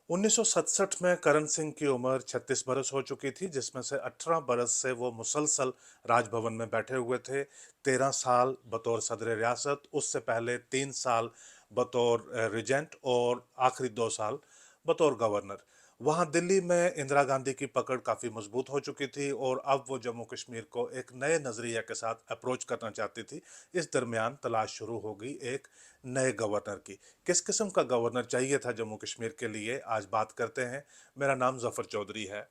1967 में करण सिंह की उम्र 36 बरस हो चुकी थी, जिसमें से 18 बरस से वो मुसलसल राजभवन में बैठे हुए थे। 13 साल बतौर सदर रियासत, उससे पहले 3 साल बतौर रिजेंट और आखिरी 2 साल बतौर गवर्नर। वहाँ दिल्ली में इंदिरा गांधी की पकड़ काफ़ी मजबूत हो चुकी थी और अब वो जम्मू कश्मीर को एक नए नज़रिया के साथ अप्रोच करना चाहती थी। इस दरमियान तलाश शुरू हो गई एक नए गवर्नर की। किस किस्म का गवर्नर चाहिए था जम्मू कश्मीर के लिए, आज बात करते हैं। मेरा नाम जफर चौधरी है।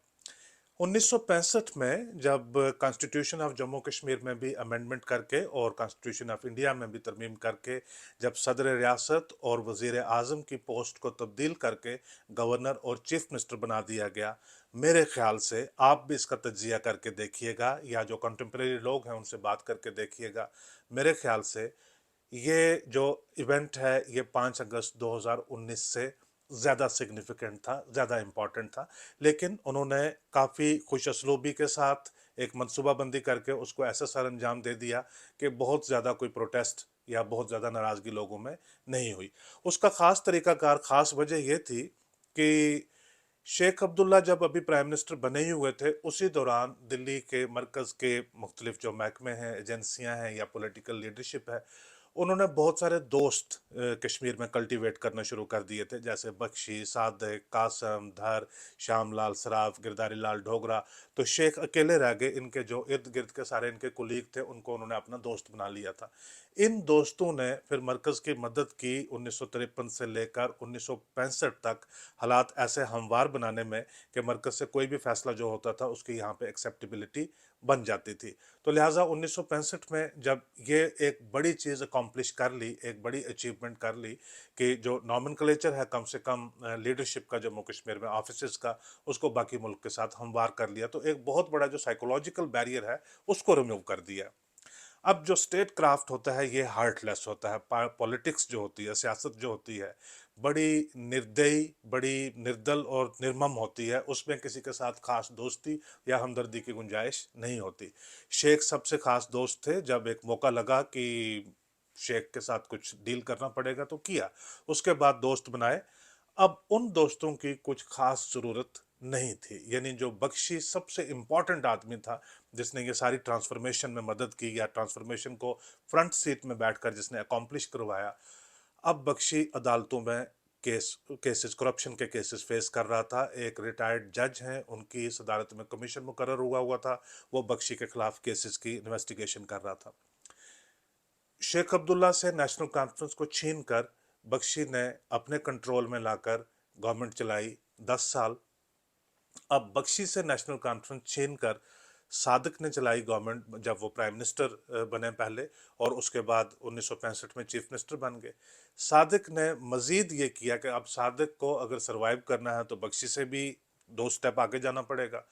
1965 में जब कॉन्स्टिट्यूशन ऑफ जम्मू कश्मीर में भी अमेंडमेंट करके और कॉन्स्टिट्यूशन ऑफ इंडिया में भी तरमीम करके जब सदर रियासत और वजीर आज़म की पोस्ट को तब्दील करके गवर्नर और चीफ मिनिस्टर बना दिया गया, मेरे ख्याल से आप भी इसका तज्जिया करके देखिएगा या जो कंटेम्प्रेरी लोग हैं उनसे बात करके देखिएगा। मेरे ख्याल से ये जो इवेंट है ये 5 अगस्त 2019 से ज़्यादा सिग्निफिकेंट था, ज़्यादा इम्पोर्टेंट था। लेकिन उन्होंने काफ़ी खुश असलूबी के साथ एक मनसूबाबंदी करके उसको ऐसा सर अंजाम दे दिया कि बहुत ज़्यादा कोई प्रोटेस्ट या बहुत ज़्यादा नाराज़गी लोगों में नहीं हुई। उसका ख़ास तरीक़ाकार, ख़ास वजह यह थी कि शेख अब्दुल्ला जब अभी प्राइम मिनिस्टर बने ही हुए थे, उसी दौरान दिल्ली के मरकज़ के मुख्तलिफ जो महकमे हैं, एजेंसियां हैं या पॉलिटिकल लीडरशिप है, उन्होंने बहुत सारे दोस्त कश्मीर में कल्टीवेट करना शुरू कर दिए थे, जैसे बख्शी, सादिक, कासम, धर, श्यामलाल सराफ, गिरधारी लाल ढोगरा। तो शेख अकेले रह गए, इनके जो इर्द गिर्द के सारे इनके कुलीग थे उनको उन्होंने अपना दोस्त बना लिया था। इन दोस्तों ने फिर मरकज़ की मदद की 1953 से लेकर 1965 तक हालात ऐसे हमवार बनाने में कि मरकज़ से कोई भी फैसला जो होता था उसकी यहाँ पे एक्सेप्टेबिलिटी बन जाती थी। तो लिहाजा 1965 में जब ये एक बड़ी चीज़ अकॉम्प्लिश कर ली, एक बड़ी अचीवमेंट कर ली कि जो नॉमेनक्लेचर है कम से कम लीडरशिप का जम्मू कश्मीर में ऑफिसेज का, उसको बाकी मुल्क के साथ हमवार कर लिया, तो एक बहुत बड़ा जो साइकोलॉजिकल बैरियर है उसको रिमूव कर दिया। अब जो स्टेट क्राफ्ट होता है ये हार्टलेस होता है। पॉलिटिक्स जो होती है, सियासत जो होती है, बड़ी निर्दयी, बड़ी निर्दल और निर्मम होती है। उसमें किसी के साथ खास दोस्ती या हमदर्दी की गुंजाइश नहीं होती। शेख सबसे खास दोस्त थे। जब एक मौका लगा कि शेख के साथ कुछ डील करना पड़ेगा तो किया, उसके बाद दोस्त बनाए। अब उन दोस्तों की कुछ खास जरूरत नहीं थी, यानी जो बख्शी सबसे इंपॉर्टेंट आदमी था जिसने ये सारी ट्रांसफॉर्मेशन में मदद की या ट्रांसफॉर्मेशन को फ्रंट सीट में बैठकर जिसने अकॉम्प्लिश करवाया, अब बख्शी अदालतों में केसेस, करप्शन के केसेस फेस कर रहा था। एक रिटायर्ड जज हैं, उनकी इस अदालत में कमीशन मुकर्रर हुआ हुआ था, वो बख्शी के खिलाफ केसेस की इन्वेस्टिगेशन कर रहा था। शेख अब्दुल्ला से नेशनल कॉन्फ्रेंस को छीन कर बख्शी ने अपने कंट्रोल में लाकर गवर्नमेंट चलाई 10 साल। अब बख्शी से नेशनल कॉन्फ्रेंस छीन कर सादिक ने चलाई गवर्नमेंट, जब वो प्राइम मिनिस्टर बने पहले, और उसके बाद 1965 में चीफ मिनिस्टर बन गए। सादिक ने मजीद ये किया कि अब सादिक को अगर सरवाइव करना है तो बख्शी से भी 2 स्टेप आगे जाना पड़ेगा।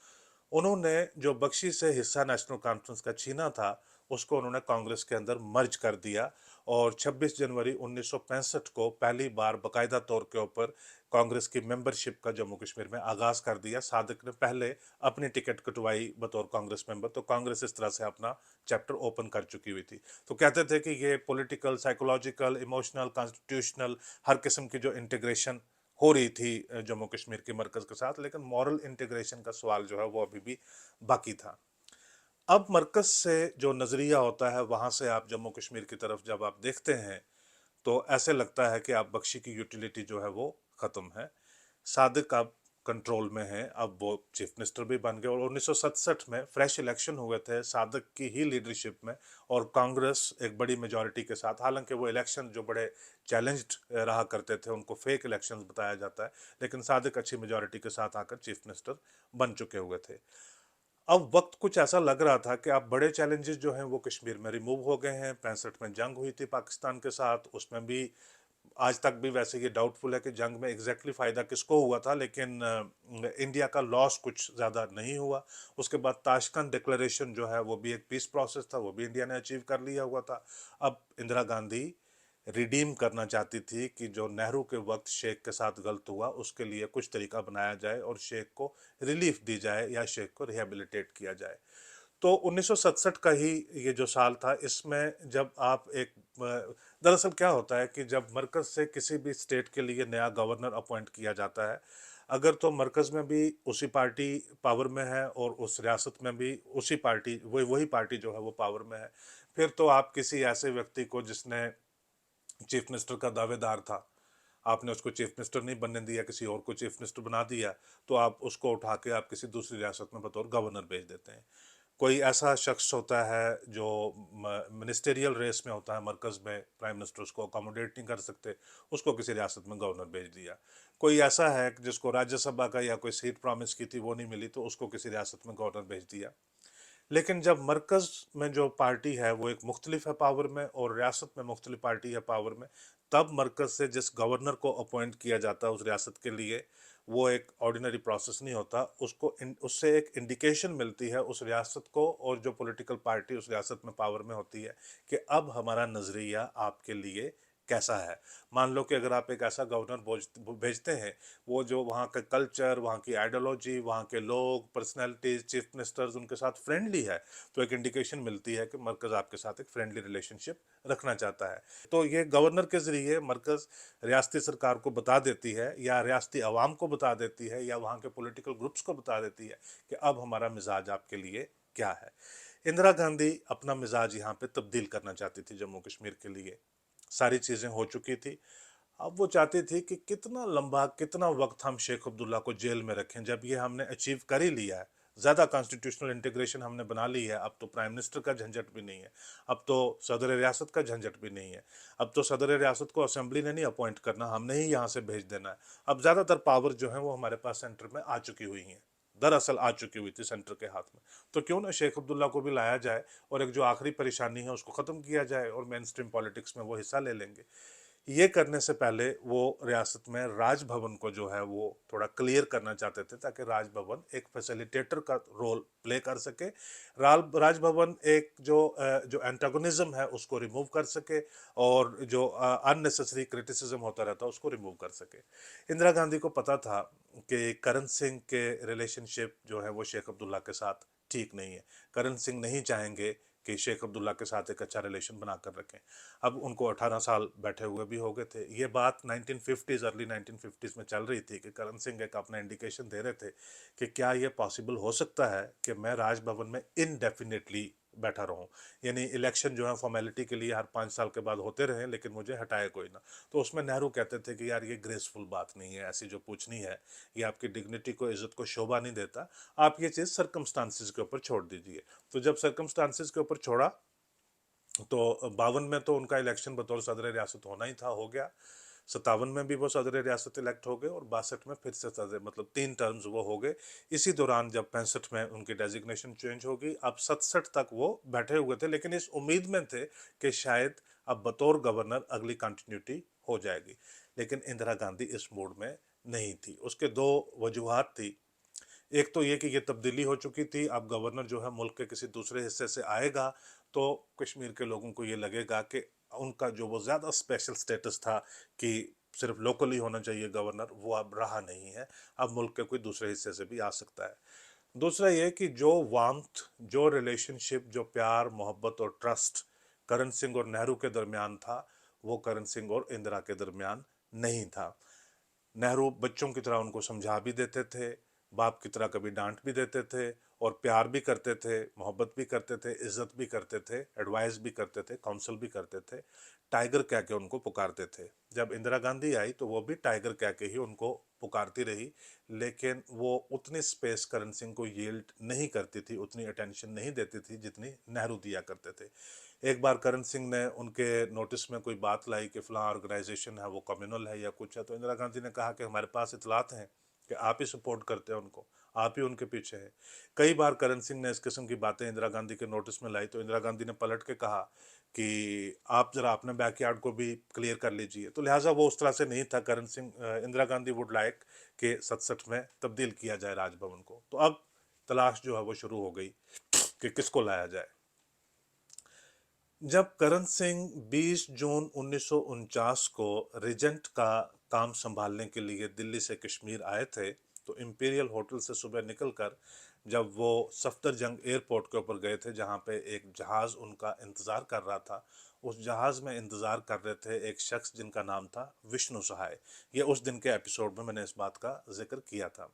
उन्होंने जो बख्शी से हिस्सा नेशनल कॉन्फ्रेंस का छीना था उसको उन्होंने कांग्रेस के अंदर मर्ज कर दिया, और 26 जनवरी 1965 को पहली बार बाकायदा तौर के ऊपर कांग्रेस की मेंबरशिप का जम्मू कश्मीर में आगाज कर दिया। सादिक ने पहले अपनी टिकट कटवाई बतौर कांग्रेस मेंबर, तो कांग्रेस इस तरह से अपना चैप्टर ओपन कर चुकी हुई थी। तो कहते थे कि ये पॉलिटिकल, साइकोलॉजिकल, इमोशनल, कॉन्स्टिट्यूशनल हर किस्म की जो इंटीग्रेशन हो रही थी जम्मू कश्मीर के मरकज के साथ, लेकिन मॉरल इंटीग्रेशन का सवाल जो है वो अभी भी बाकी था। अब मरकज से जो नजरिया होता है वहां से आप जम्मू कश्मीर की तरफ जब आप देखते हैं तो ऐसे लगता है कि आप बख्शी की यूटिलिटी जो है वो खत्म है। सादिक अब कंट्रोल में है, अब वो चीफ मिनिस्टर भी बन गए, और 1967 में फ्रेश इलेक्शन हुए थे सादिक की ही लीडरशिप में, और कांग्रेस एक बड़ी मेजॉरिटी के साथ, हालांकि वो इलेक्शन जो बड़े चैलेंज्ड रहा करते थे, उनको फेक इलेक्शंस बताया जाता है, लेकिन सादिक अच्छी मेजॉरिटी के साथ आकर चीफ मिनिस्टर बन चुके हुए थे। अब वक्त कुछ ऐसा लग रहा था कि अब बड़े चैलेंजेस जो हैं वो कश्मीर में रिमूव हो गए हैं। 65 में जंग हुई थी पाकिस्तान के साथ, उसमें भी आज तक भी वैसे ये डाउटफुल है कि जंग में एग्जैक्टली फ़ायदा किसको हुआ था, लेकिन इंडिया का लॉस कुछ ज़्यादा नहीं हुआ। उसके बाद ताशकंद डिक्लेरेशन जो है वो भी एक पीस प्रोसेस था, वो भी इंडिया ने अचीव कर लिया हुआ था। अब इंदिरा गांधी रिडीम करना चाहती थी कि जो नेहरू के वक्त शेख के साथ गलत हुआ उसके लिए कुछ तरीका बनाया जाए और शेख को रिलीफ दी जाए या शेख को रिहेबिलिटेट किया जाए। तो 1967 का ही ये जो साल था, इसमें जब आप एक दरअसल क्या होता है कि जब मरकज से किसी भी स्टेट के लिए नया गवर्नर अपॉइंट किया जाता है, अगर तो मरकज में भी उसी पार्टी पावर में है और उस रियासत में भी उसी पार्टी वही वही पार्टी जो है वो पावर में है, फिर तो आप किसी ऐसे व्यक्ति को जिसने चीफ मिनिस्टर का दावेदार था, आपने उसको चीफ मिनिस्टर नहीं बनने दिया, किसी और को चीफ मिनिस्टर बना दिया, तो आप उसको उठा के आप किसी दूसरी रियासत में बतौर गवर्नर भेज देते हैं। कोई ऐसा शख्स होता है जो मिनिस्टेरियल रेस में होता है मरकज में, प्राइम मिनिस्टर उसको अकोमोडेट नहीं कर सकते, उसको किसी रियासत में गवर्नर भेज दिया। कोई ऐसा है कि जिसको राज्यसभा का या कोई सीट प्रॉमिस की थी वो नहीं मिली, तो उसको किसी रियासत में गवर्नर भेज दिया। लेकिन जब मरकज में जो पार्टी है वो एक मुख्तलिफ है पावर में और रियासत में मुख्तलिफ पार्टी है पावर में, तब मरकज से जिस गवर्नर को अपॉइंट किया जाता है उस रियासत के लिए, वो एक ऑर्डिनरी प्रोसेस नहीं होता, उससे एक इंडिकेशन मिलती है उस रियासत को और जो पॉलिटिकल पार्टी उस रियासत में पावर में होती है कि अब हमारा नज़रिया आपके लिए कैसा है। मान लो कि अगर आप एक ऐसा गवर्नर भेजते हैं, वो जो वहाँ का कल्चर, वहाँ की आइडियोलॉजी, वहाँ के लोग, पर्सनैलिटीज, चीफ मिनिस्टर्स उनके साथ फ्रेंडली है, तो एक इंडिकेशन मिलती है कि मरकज़ आपके साथ एक फ्रेंडली रिलेशनशिप रखना चाहता है। तो ये गवर्नर के ज़रिए मरकज़ रियासती सरकार को बता देती है या रियासती अवाम को बता देती है या वहाँ के पॉलिटिकल ग्रुप्स को बता देती है कि अब हमारा मिजाज आपके लिए क्या है। इंदिरा गांधी अपना मिजाज यहाँ पे तब्दील करना चाहती थी जम्मू कश्मीर के लिए। सारी चीज़ें हो चुकी थी, अब वो चाहती थी कि कितना लंबा कितना वक्त हम शेख अब्दुल्ला को जेल में रखें, जब ये हमने अचीव कर ही लिया है, ज़्यादा कॉन्स्टिट्यूशनल इंटीग्रेशन हमने बना ली है, अब तो प्राइम मिनिस्टर का झंझट भी नहीं है, अब तो सदर रियासत का झंझट भी नहीं है, अब तो सदर रियासत को असेंबली ने नहीं अपॉइंट करना, हमने ही यहाँ से भेज देना है। अब ज़्यादातर पावर जो है वो हमारे पास सेंटर में आ चुकी हुई हैं, दरअसल आ चुकी हुई थी सेंटर के हाथ में। तो क्यों ना शेख अब्दुल्ला को भी लाया जाए और एक जो आखिरी परेशानी है उसको ख़त्म किया जाए और मेन स्ट्रीम पॉलिटिक्स में वो हिस्सा ले लेंगे। ये करने से पहले वो रियासत में राजभवन को जो है वो थोड़ा क्लियर करना चाहते थे, ताकि राजभवन एक फैसिलिटेटर का रोल प्ले कर सके, राजभवन एक जो एंटागोनिज्म है उसको रिमूव कर सके और जो अननेसेसरी क्रिटिसिज्म होता रहता उसको रिमूव कर सके। इंदिरा गांधी को पता था कि करण सिंह के रिलेशनशिप जो है वो शेख अब्दुल्ला के साथ ठीक नहीं है। करण सिंह नहीं चाहेंगे कि शेख अब्दुल्ला के साथ एक अच्छा रिलेशन बनाकर रखें। अब उनको 18 साल बैठे हुए भी हो गए थे। ये बात 1950s अर्ली 1950s में चल रही थी कि करण सिंह एक अपना इंडिकेशन दे रहे थे कि क्या ये पॉसिबल हो सकता है कि मैं राजभवन में इनडेफिनेटली बैठा रहूं, यानी इलेक्शन जो है फॉर्मेलिटी के लिए हर 5 साल के बाद होते रहे लेकिन मुझे हटाए कोई ना। तो उसमें नेहरू कहते थे कि यार ये ग्रेसफुल बात नहीं है, ऐसी जो पूछनी है, ये आपकी डिग्निटी को, इज्जत को शोभा नहीं देता, आप ये चीज़ सर्कमस्टांसिस के ऊपर छोड़ दीजिए। तो जब सर्कमस्टांसिस के ऊपर छोड़ा तो 52 में तो उनका इलेक्शन बतौर सदर रियासत होना ही था, हो गया। 57 में भी वो सदर रियासत इलेक्ट हो गए और 62 में फिर से सदर, मतलब 3 टर्म्स वो हो गए। इसी दौरान जब 65 में उनकी डेजिग्नेशन चेंज होगी, अब 67 तक वो बैठे हुए थे, लेकिन इस उम्मीद में थे कि शायद अब बतौर गवर्नर अगली कंटिन्यूटी हो जाएगी। लेकिन इंदिरा गांधी इस मूड में नहीं थी। उसके दो वजूहात थी। एक तो ये कि ये तब्दीली हो चुकी थी, अब गवर्नर जो है मुल्क के किसी दूसरे हिस्से से आएगा तो कश्मीर के लोगों को ये लगेगा कि उनका जो वो ज़्यादा स्पेशल स्टेटस था कि सिर्फ लोकली होना चाहिए गवर्नर, वो अब रहा नहीं है, अब मुल्क के कोई दूसरे हिस्से से भी आ सकता है। दूसरा ये कि जो वार्मथ, जो रिलेशनशिप, जो प्यार मोहब्बत और ट्रस्ट करण सिंह और नेहरू के दरमियान था, वो करण सिंह और इंदिरा के दरमियान नहीं था। नेहरू बच्चों की तरह उनको समझा भी देते थे, बाप की तरह कभी डांट भी देते थे और प्यार भी करते थे, मोहब्बत भी करते थे, इज्जत भी करते थे, एडवाइस भी करते थे, काउंसल भी करते थे, टाइगर कह के उनको पुकारते थे। जब इंदिरा गांधी आई तो वो भी टाइगर कह के ही उनको पुकारती रही, लेकिन वो उतनी स्पेस करण सिंह को यील्ड नहीं करती थी, उतनी अटेंशन नहीं देती थी जितनी नेहरू दिया करते थे। एक बार करण सिंह ने उनके नोटिस में कोई बात लाई कि फलां ऑर्गेनाइजेशन है वो कम्युनल है या कुछ है, तो इंदिरा गांधी ने कहा कि हमारे पास इतलात हैं कि आप ही सपोर्ट करते हैं उनको, आप ही उनके पीछे हैं। कई बार करण सिंह ने इस किस्म की बातें इंदिरा गांधी के नोटिस में लाई तो इंदिरा गांधी ने पलट के कहा कि आप जरा अपने बैकयार्ड को भी क्लियर कर लीजिए। तो लिहाजा वो उस तरह से नहीं था। करण सिंह, इंदिरा गांधी वुड लाइक कि 67 में तब्दील किया जाए राजभवन को। तो अब तलाश जो है वो शुरू हो गई कि किसको लाया जाए। जब करण सिंह 20 जून 1949 को रीजेंट का काम संभालने के लिए दिल्ली से कश्मीर आए थे, तो इंपीरियल होटल से सुबह निकलकर जब वो सफदरजंग एयरपोर्ट के ऊपर गए थे, जहाँ पे एक जहाज़ उनका इंतज़ार कर रहा था, उस जहाज़ में इंतज़ार कर रहे थे एक शख्स जिनका नाम था विष्णु सहाय। ये उस दिन के एपिसोड में मैंने इस बात का जिक्र किया था।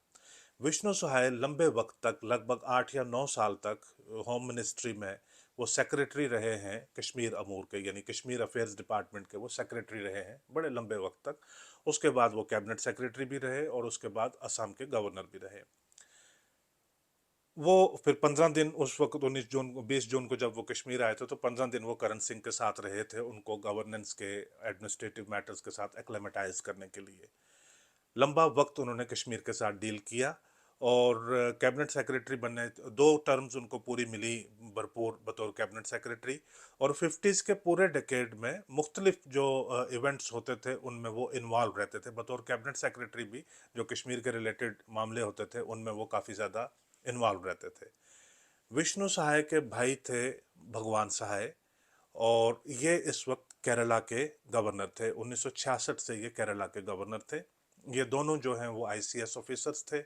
विष्णु सहाय लंबे वक्त तक, लगभग 8 या 9 साल तक होम मिनिस्ट्री में वो सेक्रेटरी रहे हैं, कश्मीर अमूर के, यानी कश्मीर अफेयर्स डिपार्टमेंट के वो सेक्रेटरी रहे हैं बड़े लंबे वक्त तक। उसके बाद वो कैबिनेट सेक्रेटरी भी रहे और उसके बाद असम के गवर्नर भी रहे। वो फिर 15 दिन, उस वक्त 19 जून को, 20 जून को जब वो कश्मीर आए थे, तो 15 दिन वो करण सिंह के साथ रहे थे, उनको गवर्नेंस के, एडमिनिस्ट्रेटिव मैटर्स के साथ एक्लेमेटाइज करने के लिए। लंबा वक्त उन्होंने कश्मीर के साथ डील किया और कैबिनेट सेक्रेटरी बनने, 2 टर्म्स उनको पूरी मिली भरपूर बतौर कैबिनेट सेक्रेटरी। और 50s के पूरे डेकेड में मुख्तलिफ जो इवेंट्स होते थे उनमें वो इन्वॉल्व रहते थे बतौर कैबिनेट सेक्रेटरी भी। जो कश्मीर के रिलेटेड मामले होते थे उनमें वो काफ़ी ज़्यादा इन्वॉल्व रहते थे। विष्णु सहाय के भाई थे भगवान सहाय, और ये इस वक्त केरला के गवर्नर थे। 1966 से ये केरला के गवर्नर थे। ये दोनों जो हैं वो आईसीएस ऑफिसर्स थे।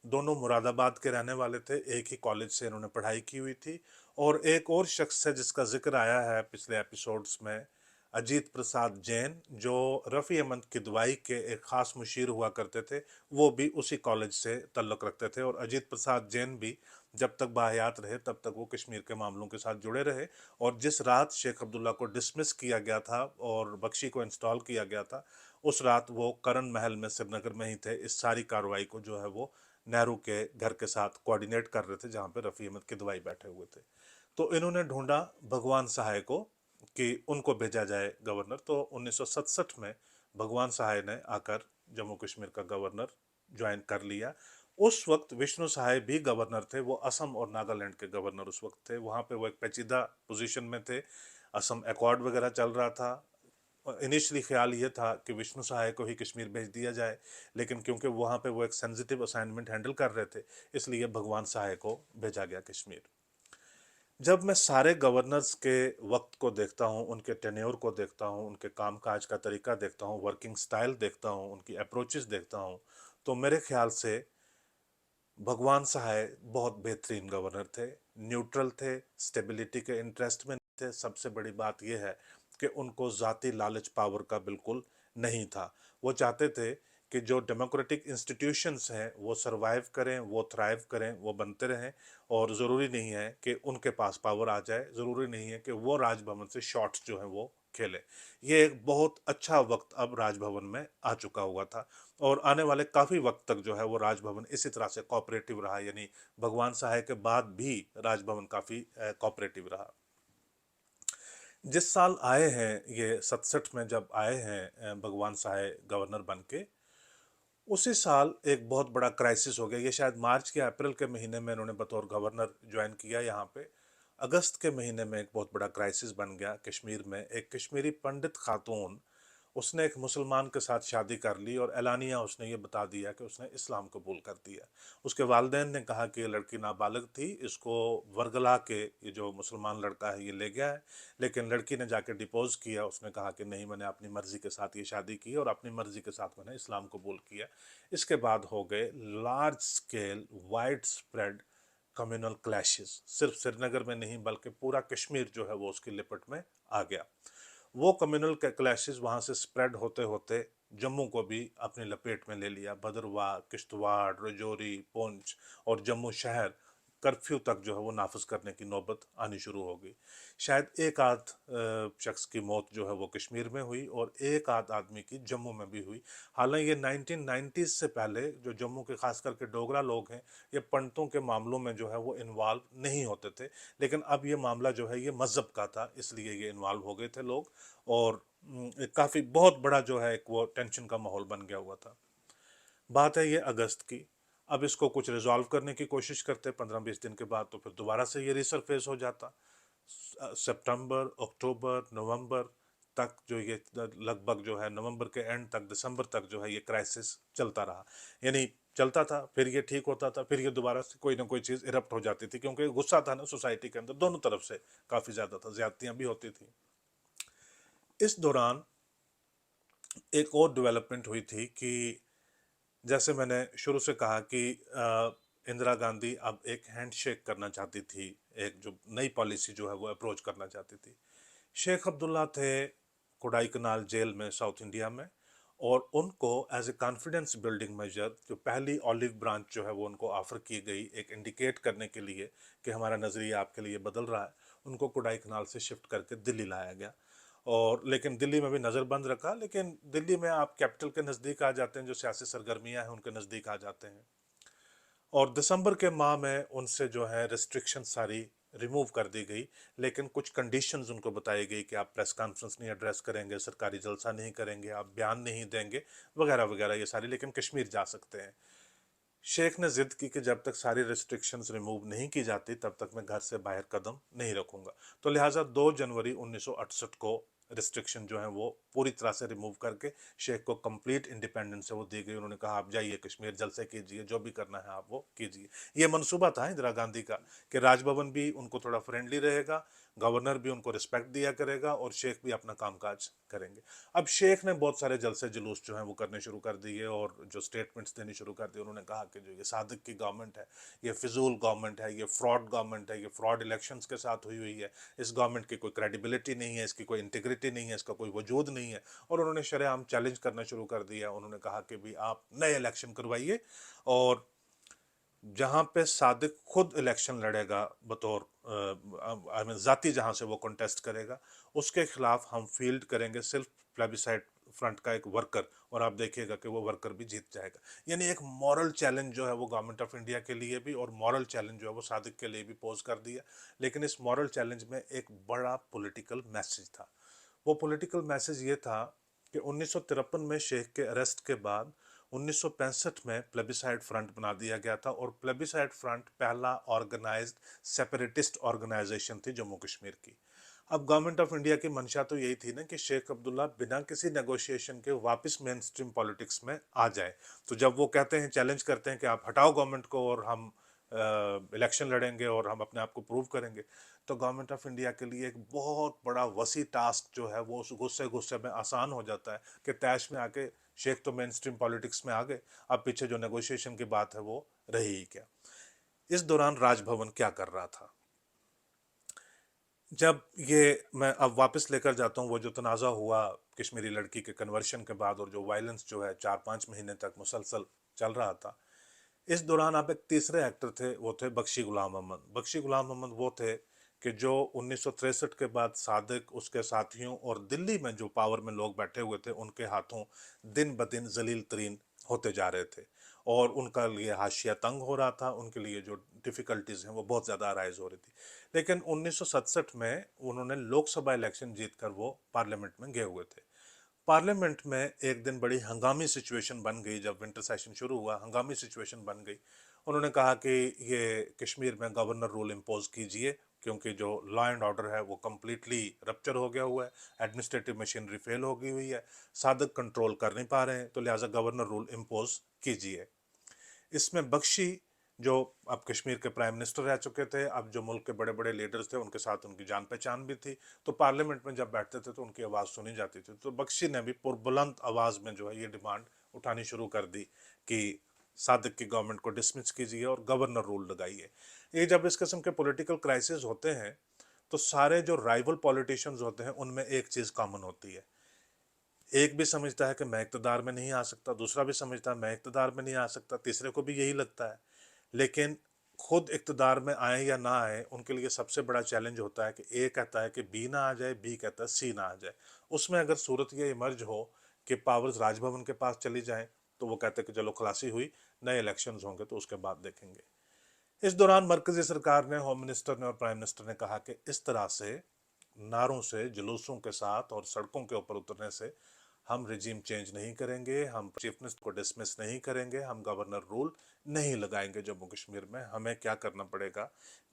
दोनों मुरादाबाद के रहने वाले थे, एक ही कॉलेज से इन्होंने पढ़ाई की हुई थी। और एक और शख्स है जिसका जिक्र आया है पिछले एपिसोड्स में, अजीत प्रसाद जैन, जो रफ़ी अहमद किदवाई के एक ख़ास मुशीर हुआ करते थे, वो भी उसी कॉलेज से तल्लुक़ रखते थे। और अजीत प्रसाद जैन भी जब तक बाहयात रहे तब तक वो कश्मीर के मामलों के साथ जुड़े रहे। और जिस रात शेख अब्दुल्ला को डिसमिस किया गया था और बख्शी को इंस्टॉल किया गया था, उस रात वो करण महल में श्रीनगर में ही थे। इस सारी कार्रवाई को जो है वो नेहरू के घर के साथ कोऑर्डिनेट कर रहे थे, जहाँ पे रफ़ी अहमद किदवाई बैठे हुए थे। तो इन्होंने ढूंढा भगवान सहाय को कि उनको भेजा जाए गवर्नर। तो 1967 में भगवान सहाय ने आकर जम्मू कश्मीर का गवर्नर ज्वाइन कर लिया। उस वक्त विष्णु सहाय भी गवर्नर थे, वो असम और नागालैंड के गवर्नर उस वक्त थे। वहाँ पे वो एक पेचीदा पोजीशन में थे, असम अकॉर्ड वगैरह चल रहा था। इनिशियली ख्याल ये था कि विष्णु सहाय को ही कश्मीर भेज दिया जाए, लेकिन क्योंकि वहाँ पे वो एक सेंसिटिव असाइनमेंट हैंडल कर रहे थे, इसलिए भगवान सहाय को भेजा गया कश्मीर। जब मैं सारे गवर्नर्स के वक्त को देखता हूँ, उनके टेन्योर को देखता हूँ, उनके कामकाज का तरीका देखता हूँ, वर्किंग स्टाइल देखता हूँ, उनकी अप्रोचेस देखता हूँ, तो मेरे ख्याल से भगवान सहाय बहुत बेहतरीन गवर्नर थे। न्यूट्रल थे, स्टेबिलिटी के इंटरेस्ट में थे। सबसे बड़ी बात यह है कि उनको ज़ाती लालच पावर का बिल्कुल नहीं था। वो चाहते थे कि जो डेमोक्रेटिक इंस्टीट्यूशंस हैं वो सरवाइव करें, वो थ्राइव करें, वो बनते रहें। और ज़रूरी नहीं है कि उनके पास पावर आ जाए, ज़रूरी नहीं है कि वो राजभवन से शॉट्स जो हैं वो खेलें। ये एक बहुत अच्छा वक्त अब राजभवन में आ चुका हुआ था, और आने वाले काफ़ी वक्त तक जो है वो राजभवन इसी तरह से कोऑपरेटिव रहा। यानी भगवान सहाय के बाद भी राजभवन काफ़ी कोऑपरेटिव रहा। जिस साल आए हैं ये 67 में जब आए हैं भगवान सहाय गवर्नर बन के, उसी साल एक बहुत बड़ा क्राइसिस हो गया। ये शायद मार्च या अप्रैल के महीने में इन्होंने बतौर गवर्नर ज्वाइन किया यहाँ पे। अगस्त के महीने में एक बहुत बड़ा क्राइसिस बन गया कश्मीर में। एक कश्मीरी पंडित खातून, उसने एक मुसलमान के साथ शादी कर ली और एलानिया उसने ये बता दिया कि उसने इस्लाम कबूल कर दिया। उसके वालिदैन ने कहा कि ये लड़की नाबालिग थी, इसको वर्गला के ये जो मुसलमान लड़का है ये ले गया है। लेकिन लड़की ने जाके डिपोज किया, उसने कहा कि नहीं, मैंने अपनी मर्जी के साथ ये शादी की और अपनी मर्जी के साथ मैंने इस्लाम कबूल किया। इसके बाद हो गए large scale wide spread communal clashes. सिर्फ श्रीनगर में नहीं बल्कि पूरा कश्मीर जो है वो उसकी लिपट में आ गया। वो कम्युनल क्लैशेस वहाँ से स्प्रेड होते होते जम्मू को भी अपनी लपेट में ले लिया। भदरवाह, किश्तवाड़, रजौरी, पुंछ और जम्मू शहर कर्फ्यू तक जो है वो नाफिज करने की नौबत आनी शुरू हो गई। शायद एक आध शख्स की मौत जो है वो कश्मीर में हुई और एक आध आदमी की जम्मू में भी हुई। हालांकि ये 1990s से पहले जो जम्मू के खास करके डोगरा लोग हैं, ये पंडितों के मामलों में जो है वो इन्वॉल्व नहीं होते थे। लेकिन अब ये मामला जो है ये मज़हब का था, इसलिए ये इन्वॉल्व हो गए थे लोग। और काफ़ी बहुत बड़ा जो है एक वो टेंशन का माहौल बन गया हुआ था। बात है ये अगस्त की। अब इसको कुछ रिजॉल्व करने की कोशिश करते 15-20 दिन के बाद, तो फिर दोबारा से ये रिसरफेस हो जाता। सितंबर, अक्टूबर, नवंबर तक जो ये लगभग जो है नवंबर के एंड तक, दिसंबर तक जो है ये क्राइसिस चलता रहा। यानी चलता था, फिर ये ठीक होता था, फिर ये दोबारा से कोई ना कोई चीज़ इरप्ट हो जाती थी, क्योंकि गुस्सा था ना सोसाइटी के अंदर, दोनों तरफ से काफ़ी ज़्यादा था, ज्यादतियाँ भी होती थी। इस दौरान एक और डेवलपमेंट हुई थी कि जैसे मैंने शुरू से कहा कि इंदिरा गांधी अब एक हैंडशेक करना चाहती थी, एक जो नई पॉलिसी जो है वो अप्रोच करना चाहती थी। शेख अब्दुल्ला थे कोडाई कनाल जेल में साउथ इंडिया में, और उनको as a confidence building measure जो पहली ऑलिव ब्रांच जो है वो उनको ऑफर की गई, एक इंडिकेट करने के लिए कि हमारा नज़रिया आपके लिए बदल रहा है, उनको कोडाई कनाल से शिफ्ट करके दिल्ली लाया गया। और लेकिन दिल्ली में भी नज़र बंद रखा, लेकिन दिल्ली में आप कैपिटल के नज़दीक आ जाते हैं, जो सियासी सरगर्मियां हैं उनके नज़दीक आ जाते हैं। और दिसंबर के माह में उनसे जो है रिस्ट्रिक्शन सारी रिमूव कर दी गई, लेकिन कुछ कंडीशंस उनको बताई गई कि आप प्रेस कॉन्फ्रेंस नहीं एड्रेस करेंगे, सरकारी जलसा नहीं करेंगे, आप बयान नहीं देंगे, वगैरह वगैरह ये सारी, लेकिन कश्मीर जा सकते हैं। शेख ने जिद की कि जब तक सारी रिस्ट्रिक्शंस रिमूव नहीं की जाती तब तक मैं घर से बाहर कदम नहीं रखूंगा। तो लिहाजा 2 जनवरी 1968 को रिस्ट्रिक्शन जो है वो पूरी तरह से रिमूव करके शेख को कंप्लीट इंडिपेंडेंस है वो दी गई। उन्होंने कहा आप जाइए कश्मीर, जलसे कीजिए, जो भी करना है आप वो कीजिए। ये मंसूबा था इंदिरा गांधी का कि राजभवन भी उनको थोड़ा फ्रेंडली रहेगा, गवर्नर भी उनको रिस्पेक्ट दिया करेगा और शेख भी अपना कामकाज करेंगे। अब शेख ने बहुत सारे जलसे जुलूस जो हैं वो करने शुरू कर दिए और जो स्टेटमेंट्स देनी शुरू कर दी। उन्होंने कहा कि जो ये सादिक की गवर्नमेंट है ये फिजूल गवर्नमेंट है, ये फ्रॉड गवर्नमेंट है, ये फ्रॉड इलेक्शंस के साथ हुई हुई है, इस गवर्नमेंट की कोई क्रेडिबिलिटी नहीं है, इसकी कोई इंटीग्रिटी नहीं है, इसका कोई वजूद नहीं है। और उन्होंने शरेआम चैलेंज करना शुरू कर दिया। उन्होंने कहा कि भी आप नए इलेक्शन करवाइए, और जहां पे सादिक खुद इलेक्शन लड़ेगा बतौर आई मीन जाति, जहां से वो कंटेस्ट करेगा, उसके खिलाफ हम फील्ड करेंगे सिर्फ प्लेबिसाइड फ्रंट का एक वर्कर, और आप देखिएगा कि वो वर्कर भी जीत जाएगा। यानी एक मॉरल चैलेंज जो है वो गवर्नमेंट ऑफ इंडिया के लिए भी और मॉरल चैलेंज जो है वो सादिक के लिए भी पोज कर दिया। लेकिन इस मॉरल चैलेंज में एक बड़ा पॉलिटिकल मैसेज था। वो पॉलिटिकल मैसेज ये था कि 1953 में शेख के अरेस्ट के बाद 1965 में प्लेबिसाइड फ्रंट बना दिया गया था, और प्लेबिसाइड फ्रंट पहला ऑर्गेनाइज्ड सेपरेटिस्ट ऑर्गेनाइजेशन थी जम्मू कश्मीर की। अब गवर्नमेंट ऑफ इंडिया की मंशा तो यही थी ना कि शेख अब्दुल्ला बिना किसी नेगोशिएशन के वापस मेन स्ट्रीम पॉलिटिक्स में आ जाए। तो जब वो कहते हैं, चैलेंज करते हैं कि आप हटाओ गवर्नमेंट को और हम इलेक्शन लड़ेंगे और हम अपने आप को प्रूव करेंगे, तो गवर्नमेंट ऑफ इंडिया के लिए एक बहुत बड़ा वसी टास्क जो है वो उस गुस्से गुस्से में आसान हो जाता है कि तैश में आके शेख तो मेन स्ट्रीम पॉलिटिक्स में आ गए, अब पीछे जो नेगोशिएशन की बात है वो रही ही क्या। इस दौरान राजभवन क्या कर रहा था? जब ये मैं अब वापस लेकर जाता हूँ वो जो तनाज़ा हुआ कश्मीरी लड़की के कन्वर्शन के बाद, और जो वायलेंस जो है 4-5 महीने तक मुसलसल चल रहा था, इस दौरान आप एक तीसरे एक्टर थे, वो थे बख्शी गुलाम अहमद। बख्शी गुलाम अहमद वो थे कि जो 1963 के बाद सादिक, उसके साथियों और दिल्ली में जो पावर में लोग बैठे हुए थे उनके हाथों दिन ब दिन जलील तरीन होते जा रहे थे, और उनका लिए हाशिया तंग हो रहा था, उनके लिए जो डिफ़िकल्टीज़ हैं वो बहुत ज़्यादा राइज हो रही थी। लेकिन 1967 में उन्होंने लोकसभा इलेक्शन जीतकर वो पार्लियामेंट में गए हुए थे। पार्लियामेंट में एक दिन बड़ी हंगामी सिचुएशन बन गई। जब विंटर सेशन शुरू हुआ, हंगामी सिचुएशन बन गई। उन्होंने कहा कि ये कश्मीर में गवर्नर रूल इम्पोज कीजिए, क्योंकि जो लॉ एंड ऑर्डर है वो कम्प्लीटली रप्चर हो गया हुआ है, एडमिनिस्ट्रेटिव मशीनरी फेल हो गई हुई है, साधक कंट्रोल कर नहीं पा रहे हैं, तो लिहाजा गवर्नर रूल इम्पोज कीजिए। इसमें बख्शी, जो अब कश्मीर के प्राइम मिनिस्टर रह चुके थे, अब जो मुल्क के बड़े बड़े लीडर्स थे उनके साथ उनकी जान पहचान भी थी, तो पार्लियामेंट में जब बैठते थे तो उनकी आवाज़ सुनी जाती थी। तो बख्शी ने भी पुरबुलंद आवाज़ में जो है ये डिमांड उठानी शुरू कर दी कि सादिक की गवर्नमेंट को डिसमिस कीजिए और गवर्नर रूल लगाइए। ये जब इस किस्म के पॉलिटिकल क्राइसिस होते हैं तो सारे जो राइवल पॉलिटिशियंस होते हैं उनमें एक चीज़ कॉमन होती है। एक भी समझता है कि मैं इक़्तिदार में नहीं आ सकता, दूसरा भी समझता है मैं इक़्तिदार में नहीं आ सकता, तीसरे को भी यही लगता है। लेकिन खुद इक़्तिदार में आए या ना आए, उनके लिए सबसे बड़ा चैलेंज होता है कि ए कहता है कि बी ना आ जाए, बी कहता है सी ना आ जाए। उसमें अगर सूरत ये इमर्ज हो कि पावर्स राजभवन के पास चली जाएं, तो वो कहते हैं कि चलो खलासी हुई, नए इलेक्शंस होंगे तो उसके बाद देखेंगे। इस दौरान मरकजी सरकार ने, होम मिनिस्टर ने और प्राइम मिनिस्टर ने कहा कि इस तरह से नारों से, जुलूसों के साथ और सड़कों के ऊपर उतरने से हम रिजीम चेंज नहीं करेंगे, हम चीफ मिनिस्टर को डिसमिस नहीं करेंगे, हम गवर्नर रूल नहीं लगाएंगे जम्मू कश्मीर में। हमें क्या करना पड़ेगा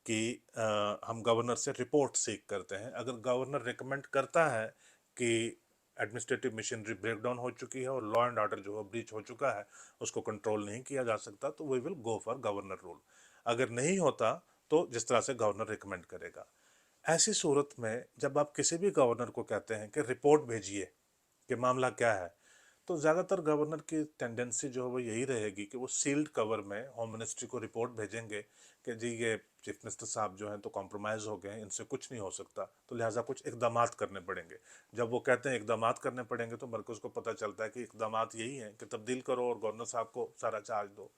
कि हम गवर्नर से रिपोर्ट सीख करते हैं। अगर गवर्नर रिकमेंड करता है कि एडमिनिस्ट्रेटिव मशीनरी ब्रेक डाउन हो चुकी है और लॉ एंड ऑर्डर जो है ब्रीच हो चुका है, उसको कंट्रोल नहीं किया जा सकता, तो we will go for governor rule. अगर नहीं होता तो जिस तरह से गवर्नर रिकमेंड करेगा। ऐसी सूरत में जब आप किसी भी गवर्नर को कहते हैं कि रिपोर्ट भेजिए कि मामला क्या है, तो ज़्यादातर गवर्नर की टेंडेंसी जो है वो यही रहेगी कि वो सील्ड कवर में होम मिनिस्ट्री को रिपोर्ट भेजेंगे कि जी ये चीफ मिनिस्टर साहब जो हैं तो कॉम्प्रोमाइज़ हो गए हैं, इनसे कुछ नहीं हो सकता, तो लिहाजा कुछ इकदामात करने पड़ेंगे। जब वो कहते हैं इकदामात करने पड़ेंगे तो मरकज़ को पता चलता है कि इकदामात यही हैं कि तब्दील करो और गवर्नर साहब को सारा चार्ज दो।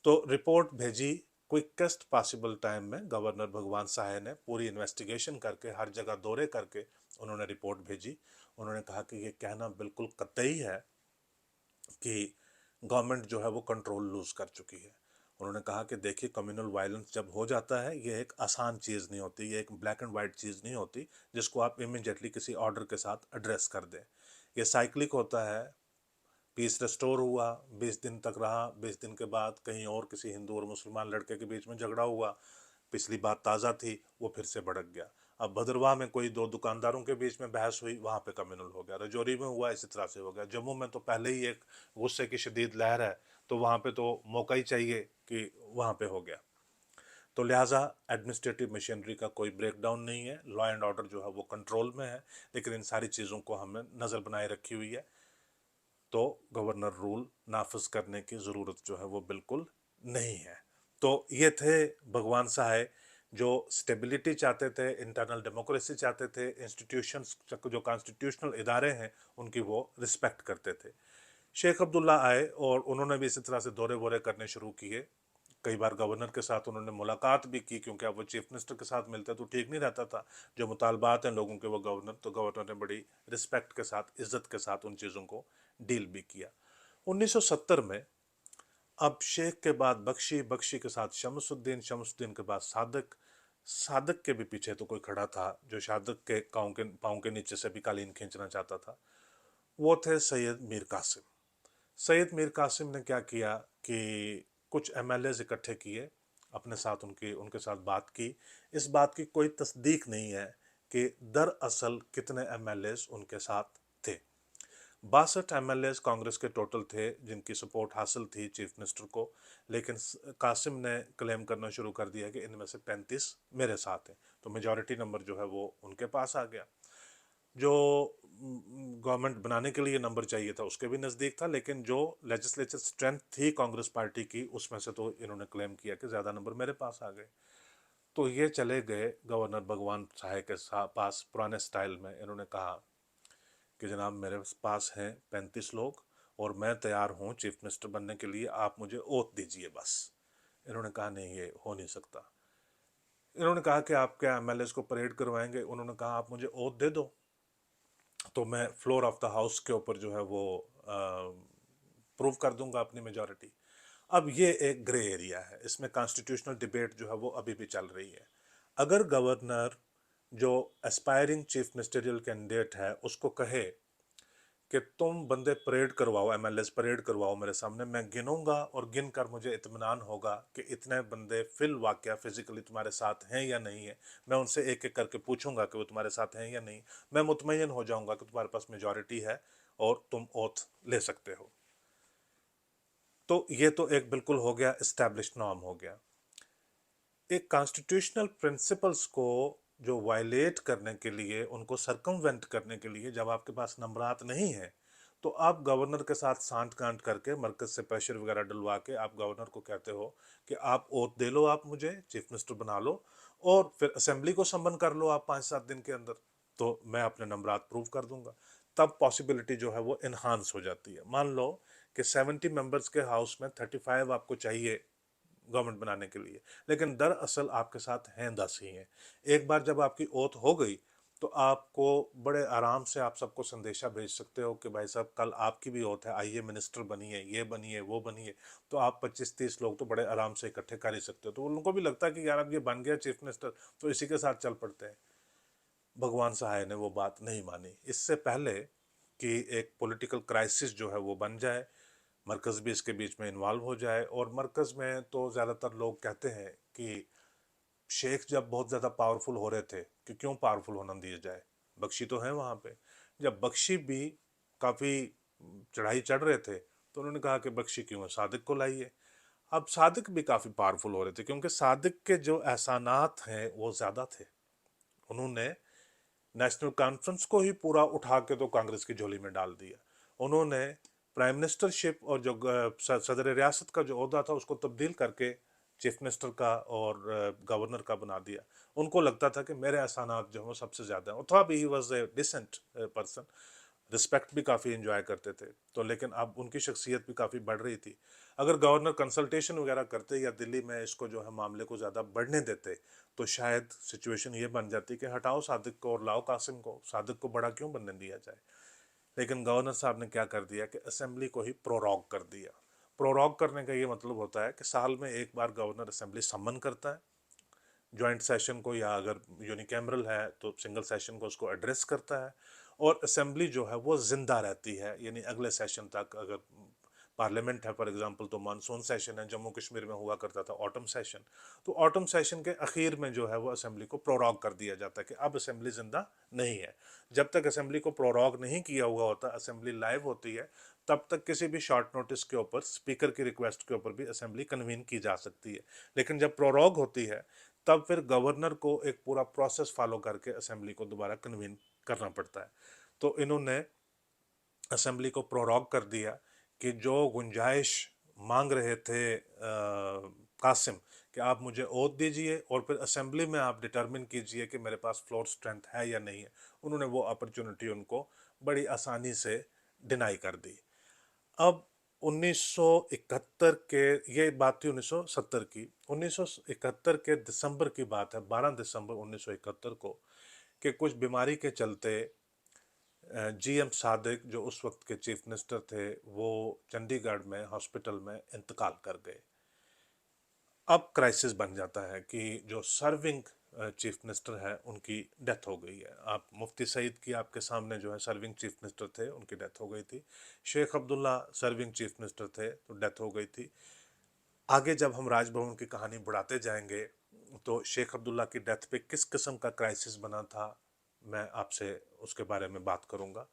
तो रिपोर्ट भेजी क्विकेस्ट पॉसिबल टाइम में। गवर्नर भगवान साहे ने पूरी इन्वेस्टिगेशन करके हर जगह दौरे करके उन्होंने रिपोर्ट भेजी। उन्होंने कहा कि ये कहना बिल्कुल कतई है कि गवर्नमेंट जो है वो कंट्रोल लूज कर चुकी है। उन्होंने कहा कि देखिए कम्युनल वायलेंस जब हो जाता है ये एक आसान चीज़ नहीं होती, ये एक ब्लैक एंड वाइट चीज़ नहीं होती जिसको आप इमीडिएटली किसी ऑर्डर के साथ एड्रेस कर दें। ये साइक्लिक होता है। पीस रेस्टोर हुआ, 20 दिन तक रहा, 20 दिन के बाद कहीं और किसी हिंदू और मुसलमान लड़के के बीच में झगड़ा हुआ, पिछली बात ताज़ा थी, वो फिर से भड़क गया। अब भद्रवाह में कोई दो दुकानदारों के बीच में बहस हुई, वहाँ पे कम्युनल हो गया। रजौरी में हुआ, इसी तरह से हो गया। जम्मू में तो पहले ही एक गुस्से की शदीद लहर है, तो वहाँ पे तो मौका ही चाहिए कि वहाँ पे हो गया। तो लिहाजा एडमिनिस्ट्रेटिव मशीनरी का कोई ब्रेकडाउन नहीं है, लॉ एंड ऑर्डर जो है वो कंट्रोल में है, लेकिन इन सारी चीज़ों को हमें नज़र बनाए रखी हुई है। तो गवर्नर रूल नाफिज करने की ज़रूरत जो है वो बिल्कुल नहीं है। तो ये थे भगवान सहाय, जो स्टेबिलिटी चाहते थे, इंटरनल डेमोक्रेसी चाहते थे, इंस्टीट्यूशंस जो कॉन्स्टिट्यूशनल इदारे हैं उनकी वो रिस्पेक्ट करते थे। शेख अब्दुल्ला आए और उन्होंने भी इसी तरह से दौरे वोरे करने शुरू किए। कई बार गवर्नर के साथ उन्होंने मुलाकात भी की, क्योंकि अब वो चीफ मिनिस्टर के साथ मिलते तो ठीक नहीं रहता था। जो मुतालबात हैं लोगों के वो गवर्नर ने बड़ी रिस्पेक्ट के साथ, इज्जत के साथ उन चीज़ों को डील भी किया। 1970 में अब शेख के बाद बख्शी, बख्शी के साथ शमसुद्दीन, शमसुद्दीन के बाद सादक, सादक के भी पीछे तो कोई खड़ा था जो सादक के पाँव के नीचे से भी कालीन खींचना चाहता था। वो थे सैयद मीर कासिम। सैयद मीर कासिम ने क्या किया कि कुछ एमएलएज इकट्ठे किए अपने साथ, उनके साथ बात की। इस बात की कोई तस्दीक नहीं है कि दरअसल कितने एमएलएज उनके साथ थे। 62 एमएलएज कांग्रेस के टोटल थे जिनकी सपोर्ट हासिल थी चीफ मिनिस्टर को, लेकिन कासिम ने क्लेम करना शुरू कर दिया कि इनमें से 35 मेरे साथ हैं, तो मेजॉरिटी नंबर जो है वो उनके पास आ गया। जो गवर्नमेंट बनाने के लिए नंबर चाहिए था उसके भी नज़दीक था, लेकिन जो लेजिस्लेचर स्ट्रेंथ थी कांग्रेस पार्टी की उसमें से तो इन्होंने क्लेम किया कि ज़्यादा नंबर मेरे पास आ गए। तो ये चले गए गवर्नर भगवान साहे के पास पुराने स्टाइल में। इन्होंने कहा कि जनाब मेरे पास हैं 35 लोग और मैं तैयार हूँ चीफ मिनिस्टर बनने के लिए, आप मुझे ओथ दीजिए बस। इन्होंने कहा नहीं, ये हो नहीं सकता। इन्होंने कहा कि आप क्या एमएलए को परेड करवाएंगे? उन्होंने कहा आप मुझे ओथ दे दो तो मैं फ्लोर ऑफ द हाउस के ऊपर जो है वो प्रूव कर दूंगा अपनी मेजॉरिटी। अब ये एक ग्रे एरिया है, इसमें कॉन्स्टिट्यूशनल डिबेट जो है वो अभी भी चल रही है। अगर गवर्नर जो एस्पायरिंग चीफ मिनिस्टरियल कैंडिडेट है उसको कहे कि तुम बंदे परेड करवाओ, एमएलएस परेड करवाओ मेरे सामने, मैं गिनूंगा और गिन कर मुझे इत्मीनान होगा कि इतने बंदे फिल वाकया फिजिकली तुम्हारे साथ हैं या नहीं है, मैं उनसे एक एक करके पूछूंगा कि वो तुम्हारे साथ हैं या नहीं, मैं मुतमईन हो जाऊंगा कि तुम्हारे पास मेजॉरिटी है और तुम ओथ ले सकते हो। तो ये तो एक बिल्कुल हो गया, इस्टेब्लिश्ड नॉर्म हो गया। एक कॉन्स्टिट्यूशनल प्रिंसिपल्स को जो वायलेट करने के लिए, उनको सरकमवेंट करने के लिए जब आपके पास नंबरात नहीं है तो आप गवर्नर के साथ सांठ गांठ करके मरकज से प्रेशर वगैरह डलवा के आप गवर्नर को कहते हो कि आप ओथ दे लो, आप मुझे चीफ मिनिस्टर बना लो और फिर असेंबली को सम्मन कर लो आप 5-7 दिन के अंदर, तो मैं अपने नंबरात प्रूव कर दूंगा। तब पॉसिबिलिटी जो है वो इन्हांस हो जाती है। मान लो कि 70 मेंबर्स के हाउस में 35 आपको चाहिए गवर्नमेंट बनाने के लिए, लेकिन दरअसल आपके साथ हैं 10 ही हैं। एक बार जब आपकी ओथ हो गई तो आपको बड़े आराम से आप सबको संदेशा भेज सकते हो कि भाई साहब कल आपकी भी ओथ है, आइए मिनिस्टर बनिए, ये बनिए, वो बनिए। तो आप 25-30 लोग तो बड़े आराम से इकट्ठे कर ही सकते हो। तो उनको भी लगता है कि यार अब ये बन गया चीफ मिनिस्टर तो इसी के साथ चल पड़ते हैं। भगवान सहाय ने वो बात नहीं मानी। इससे पहले कि एक पॉलिटिकल क्राइसिस जो है वो बन जाए, मरकज़ भी इसके बीच में इन्वॉल्व हो जाए। और मरकज़ में तो ज़्यादातर लोग कहते हैं कि शेख जब बहुत ज़्यादा पावरफुल हो रहे थे कि क्यों पावरफुल होना दिया जाए, बख्शी तो है वहाँ पे। जब बख्शी भी काफ़ी चढ़ाई चढ़ रहे थे तो उन्होंने कहा कि बख्शी क्यों है, सादिक को लाइए। अब सादिक भी काफ़ी पावरफुल हो रहे थे क्योंकि सादिक के जो एहसानात हैं वो ज़्यादा थे। उन्होंने नेशनल कॉन्फ्रेंस को ही पूरा उठा के तो कांग्रेस की झोली में डाल दिया। उन्होंने प्राइम मिनिस्टरशिप और जो सदर रियासत का जो ओहदा था उसको तब्दील करके चीफ मिनिस्टर का और गवर्नर का बना दिया। उनको लगता था कि मेरे एहसानात जो हैं वो सबसे ज़्यादा हैं, और था भी, he was a decent person, respect भी काफ़ी इंजॉय करते थे। तो लेकिन अब उनकी शख्सियत भी काफ़ी बढ़ रही थी। अगर गवर्नर कंसल्टेशन वगैरह करते या दिल्ली में इसको जो है मामले को ज़्यादा बढ़ने देते, तो शायद सिचुएशन ये बन जाती कि हटाओ सादिक को और लाओ कासिम को, सादिक को बड़ा क्यों बनने दिया जाए। लेकिन गवर्नर साहब ने क्या कर दिया कि असेंबली को ही प्रोरॉग कर दिया। प्रोरॉग करने का ये मतलब होता है कि साल में एक बार गवर्नर असेंबली सम्मन करता है जॉइंट सेशन को, या अगर यूनिकैमरल है तो सिंगल सेशन को उसको एड्रेस करता है, और असेंबली जो है वो जिंदा रहती है, यानी अगले सेशन तक। अगर पार्लियामेंट है फॉर एग्जांपल, तो मानसून सेशन है, जम्मू कश्मीर में हुआ करता था ऑटम सेशन, तो ऑटम सेशन के आखिर में जो है वो असेंबली को प्रोरॉग कर दिया जाता है कि अब असेंबली जिंदा नहीं है। जब तक असेंबली को प्रोरॉग नहीं किया हुआ होता, असेंबली लाइव होती है, तब तक किसी भी शॉर्ट नोटिस के ऊपर, स्पीकर की रिक्वेस्ट के ऊपर भी असेंबली कन्वीन की जा सकती है। लेकिन जब प्रोरॉग होती है, तब फिर गवर्नर को एक पूरा प्रोसेस फॉलो करके असेंबली को दोबारा कन्वीन करना पड़ता है। तो इन्होंने असेंबली को प्रोरॉग कर दिया कि जो गुंजाइश मांग रहे थे कासिम, कि आप मुझे ओथ दीजिए और फिर असेंबली में आप डिटरमिन कीजिए कि मेरे पास फ्लोर स्ट्रेंथ है या नहीं है, उन्होंने वो अपॉर्चुनिटी उनको बड़ी आसानी से डिनाई कर दी। अब 1971 के, ये बात थी 1970 की, 1971 के दिसंबर की बात है, 12 दिसंबर 1971 को, कि कुछ बीमारी के चलते जीएम सादिक जो उस वक्त के चीफ मिनिस्टर थे, वो चंडीगढ़ में हॉस्पिटल में इंतकाल कर गए। अब क्राइसिस बन जाता है कि जो सर्विंग चीफ मिनिस्टर है उनकी डेथ हो गई है। आप मुफ्ती सईद की आपके सामने जो है सर्विंग चीफ मिनिस्टर थे, उनकी डेथ हो गई थी। Sheikh Abdullah serving chief minister थे, तो डेथ हो गई थी। आगे जब हम राजभवन की कहानी बढ़ाते जाएंगे, तो शेख अब्दुल्ला की डेथ पे किस किस्म का क्राइसिस बना था, मैं आपसे उसके बारे में बात करूंगा।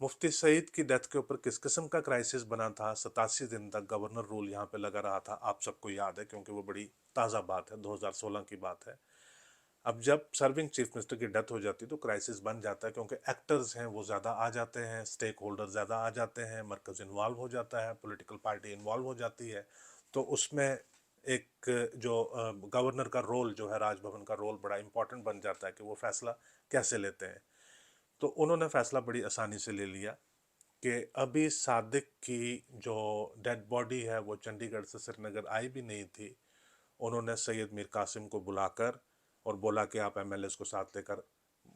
मुफ्ती सईद की डेथ के ऊपर किस किस्म का क्राइसिस बना था, 87 दिन तक गवर्नर रूल यहाँ पे लगा रहा था, आप सबको याद है क्योंकि वो बड़ी ताज़ा बात है, 2016 की बात है। अब जब सर्विंग चीफ मिनिस्टर की डेथ हो जाती है तो क्राइसिस बन जाता है, क्योंकि एक्टर्स हैं वो ज़्यादा आ जाते हैं, स्टेक होल्डर ज़्यादा आ जाते हैं, मरकज़ इन्वॉल्व हो जाता है, पॉलिटिकल पार्टी इन्वॉल्व हो जाती है। तो उसमें एक जो गवर्नर का रोल जो है, राजभवन का रोल बड़ा इंपॉर्टेंट बन जाता है कि वो फैसला कैसे लेते हैं। तो उन्होंने फैसला बड़ी आसानी से ले लिया कि अभी सादिक की जो डेड बॉडी है वो चंडीगढ़ से श्रीनगर आई भी नहीं थी। उन्होंने सैयद मीर कासिम को बुलाकर और बोला कि आप एमएलएस को साथ लेकर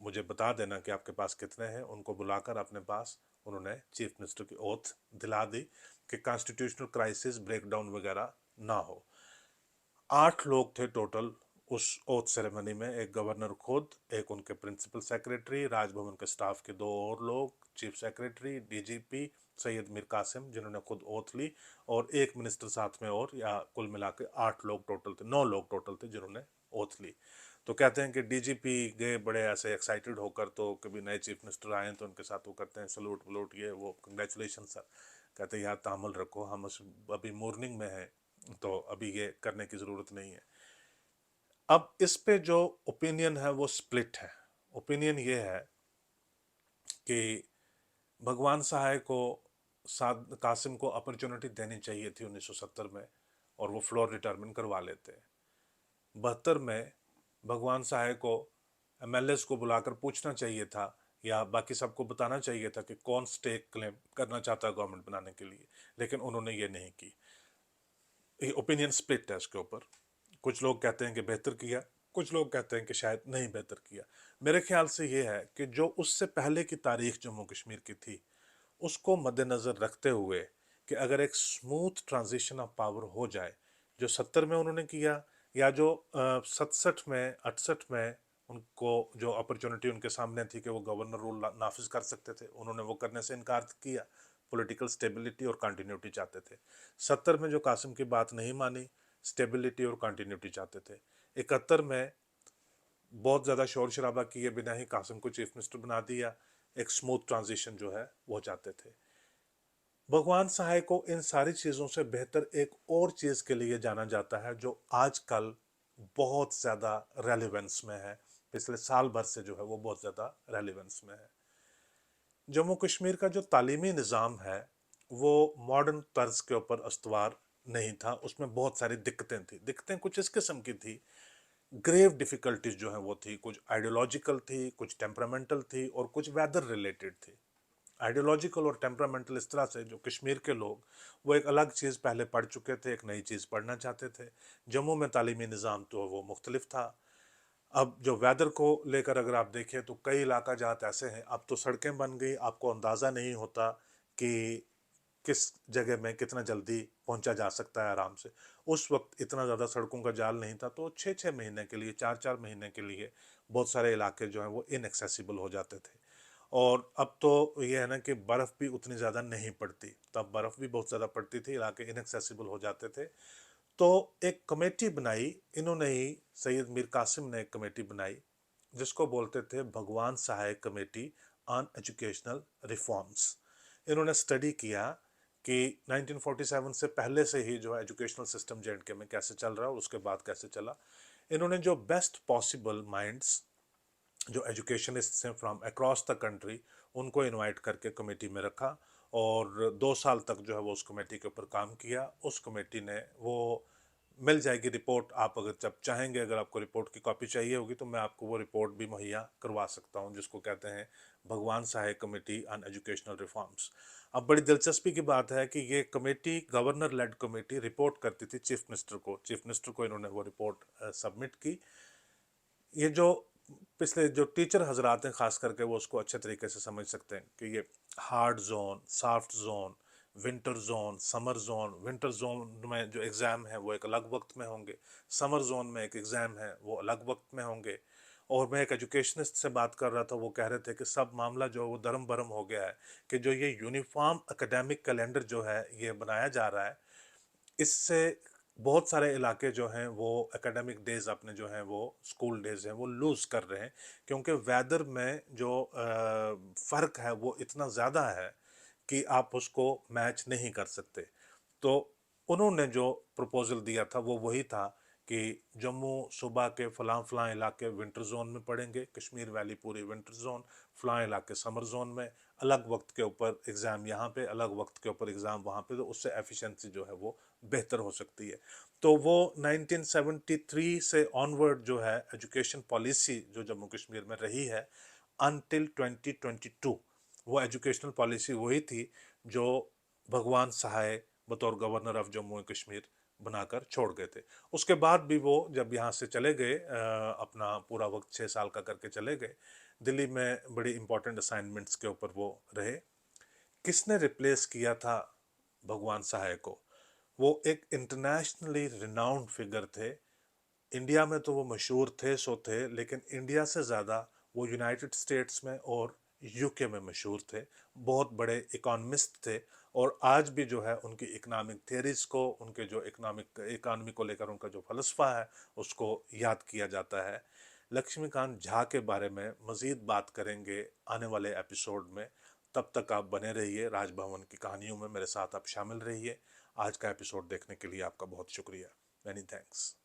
मुझे बता देना कि आपके पास कितने हैं। उनको बुलाकर अपने पास उन्होंने चीफ मिनिस्टर की ओथ दिला दी कि कॉन्स्टिट्यूशनल क्राइसिस ब्रेकडाउन वगैरह ना हो। 8 लोग थे टोटल उस ओथ सेरेमनी में, एक गवर्नर खुद, एक उनके प्रिंसिपल सेक्रेटरी, राजभवन के स्टाफ के 2 और लोग, chief secretary, DGP Syed Mir Qasim जिन्होंने खुद ओथ ली, और एक मिनिस्टर साथ में, और या कुल मिला के 8 लोग टोटल थे, 9 लोग टोटल थे जिन्होंने ओथ ली। तो कहते हैं कि डीजीपी गए बड़े ऐसे एक्साइटेड होकर, तो कभी नए चीफ मिनिस्टर आए तो उनके साथ वो करते हैं सलूट वलूट, ये वो, कंग्रेचुलेशन सर। कहते हैं यार तामुल रखो, हम अभी मॉर्निंग में हैं, तो अभी ये करने की ज़रूरत नहीं है। अब इस पे जो ओपिनियन है वो स्प्लिट है। ओपिनियन ये है कि भगवान सहाय को, साद कासिम को अपॉर्चुनिटी देनी चाहिए थी 1970 में, और वो फ्लोर डिटर्मिन करवा लेते। 72 में भगवान सहाय को एमएलएस को बुलाकर पूछना चाहिए था, या बाकी सबको बताना चाहिए था कि कौन स्टेक क्लेम करना चाहता है गवर्नमेंट बनाने के लिए, लेकिन उन्होंने ये नहीं की। ओपिनियन स्प्लिट है इसके ऊपर। कुछ लोग कहते हैं कि बेहतर किया, कुछ लोग कहते हैं कि शायद नहीं बेहतर किया। मेरे ख्याल से ये है कि जो उससे पहले की तारीख जम्मू कश्मीर की थी, उसको मद्देनज़र रखते हुए कि अगर एक स्मूथ ट्रांजिशन ऑफ पावर हो जाए, जो 70 में उन्होंने किया, या जो 67 में 68 में उनको जो अपॉर्चुनिटी उनके सामने थी कि वो गवर्नर रूल नाफिज कर सकते थे, उन्होंने वो करने से इनकार किया। पॉलिटिकल स्टेबिलिटी और कंटिन्यूटी चाहते थे। 70 में जो कासिम की बात नहीं मानी, स्टेबिलिटी और कंटिन्यूटी चाहते थे। 71 में बहुत ज़्यादा शोर शराबा किए बिना ही कासिम को चीफ मिनिस्टर बना दिया, एक स्मूथ ट्रांजिशन जो है वो चाहते थे। भगवान सहाय को इन सारी चीज़ों से बेहतर एक और चीज़ के लिए जाना जाता है जो आजकल बहुत ज़्यादा रेलिवेंस में है, पिछले साल भर से जो है वो बहुत ज़्यादा रेलिवेंस में है। जम्मू कश्मीर का जो तालीमी निज़ाम है वो मॉडर्न तर्ज के ऊपर अस्तवार नहीं था, उसमें बहुत सारी दिक्कतें थी। दिक्कतें कुछ इस किस्म की थी, ग्रेव डिफिकल्टीज जो है वो थी, कुछ आइडियोलॉजिकल थी, कुछ टेम्परामेंटल थी और कुछ वेदर रिलेटेड थी। आइडियोलॉजिकल और टेम्परामेंटल इस तरह से, जो कश्मीर के लोग वो एक अलग चीज़ पहले पढ़ चुके थे, एक नई चीज़ पढ़ना चाहते थे। जम्मू में तालीमी निज़ाम तो वो मुख्तलिफ था। अब जो वेदर को लेकर अगर आप देखें तो कई इलाका जात ऐसे हैं, अब तो सड़कें बन गई, आपको अंदाज़ा नहीं होता कि किस जगह में कितना जल्दी पहुंचा जा सकता है आराम से। उस वक्त इतना ज़्यादा सड़कों का जाल नहीं था, तो 6-6 महीने के लिए, 4-4 महीने के लिए बहुत सारे इलाके जो हैं वो इनएक्सेसिबल हो जाते थे। और अब तो ये है ना कि बर्फ़ भी उतनी ज़्यादा नहीं पड़ती, तब बर्फ़ भी बहुत ज़्यादा पड़ती थी, इलाके इनएक्सेसिबल हो जाते थे। तो एक कमेटी बनाई इन्होंने ही, सैयद मीर कासिम ने एक कमेटी बनाई जिसको बोलते थे भगवान Sahay committee on educational reforms. इन्होंने स्टडी किया कि 1947 से पहले से ही जो है एजुकेशनल सिस्टम जेएंडके में कैसे चल रहा है और उसके बाद कैसे चला। इन्होंने जो बेस्ट पॉसिबल माइंड्स, जो एजुकेशनिस्ट हैं फ्रॉम अक्रॉस द कंट्री, उनको इनवाइट करके कमेटी में रखा और 2 साल तक जो है वो उस कमेटी के ऊपर काम किया। उस कमेटी ने वो, मिल जाएगी रिपोर्ट, आप अगर जब चाहेंगे, अगर आपको रिपोर्ट की कॉपी चाहिए होगी तो मैं आपको वो रिपोर्ट भी मुहैया करवा सकता हूँ, जिसको कहते हैं Bhagwan Sahay committee on educational reforms. अब बड़ी दिलचस्पी की बात है कि ये committee, governor led committee, report करती थी चीफ मिनिस्टर को। चीफ मिनिस्टर को इन्होंने वो रिपोर्ट सबमिट की। ये जो पिछले जो टीचर हजरात हैं खास करके, वो उसको अच्छे तरीके से समझ सकते हैं कि ये hard zone, soft zone, winter zone, summer zone. Winter zone में जो एग्ज़ाम है वो एक अलग वक्त में होंगे, समर जोन में एक एग्ज़ाम है वो अलग वक्त में होंगे। और मैं एक एजुकेशनिस्ट से बात कर रहा था, वो कह रहे थे कि सब मामला जो है वो धर्म भरम हो गया है कि जो ये यूनिफॉर्म एकेडमिक कैलेंडर जो है ये बनाया जा रहा है, इससे बहुत सारे इलाके जो हैं वो एकेडमिक डेज अपने जो हैं वो स्कूल डेज हैं वो लूज़ कर रहे हैं, क्योंकि वेदर में जो फ़र्क है वो इतना ज़्यादा है कि आप उसको मैच नहीं कर सकते। तो उन्होंने जो प्रपोज़ल दिया था वो वही था कि जम्मू सूबा के फ़लाँ फ़लाँ इलाके विंटर जोन में पड़ेंगे, कश्मीर वैली पूरी विंटर जोन, फ़लाँ इलाके समर जोन में, अलग वक्त के ऊपर एग्ज़ाम यहाँ पे, अलग वक्त के ऊपर एग्ज़ाम वहाँ पे, तो उससे एफिशिएंसी जो है वो बेहतर हो सकती है। तो वो 1973 से ऑनवर्ड जो है एजुकेशन पॉलिसी जो जम्मू कश्मीर में रही है अनटिल 2022, वो एजुकेशनल पॉलिसी वही थी जो भगवान सहाय बतौर governor of Jammu and Kashmir बनाकर छोड़ गए थे। उसके बाद भी वो जब यहाँ से चले गए, अपना पूरा वक्त 6 साल का करके चले गए, दिल्ली में बड़ी इंपॉर्टेंट असाइनमेंट्स के ऊपर वो रहे। किसने रिप्लेस किया था भगवान सहाय को? वो एक इंटरनेशनली रिनाउंड फिगर थे। इंडिया में तो वो मशहूर थे सो थे, लेकिन इंडिया से ज़्यादा वो यूनाइटेड स्टेट्स में और यूके में मशहूर थे। बहुत बड़े इकोनॉमिस्ट थे और आज भी जो है उनकी इकनॉमिक थियरीज़ को, उनके जो इकानमी को लेकर उनका जो फ़लसफ़ा है उसको याद किया जाता है। लक्ष्मीकांत झा के बारे में मज़ीद बात करेंगे आने वाले एपिसोड में। तब तक आप बने रहिए, राजभवन की कहानियों में मेरे साथ आप शामिल रहिए। आज का एपिसोड देखने के लिए आपका बहुत शुक्रिया। Many thanks.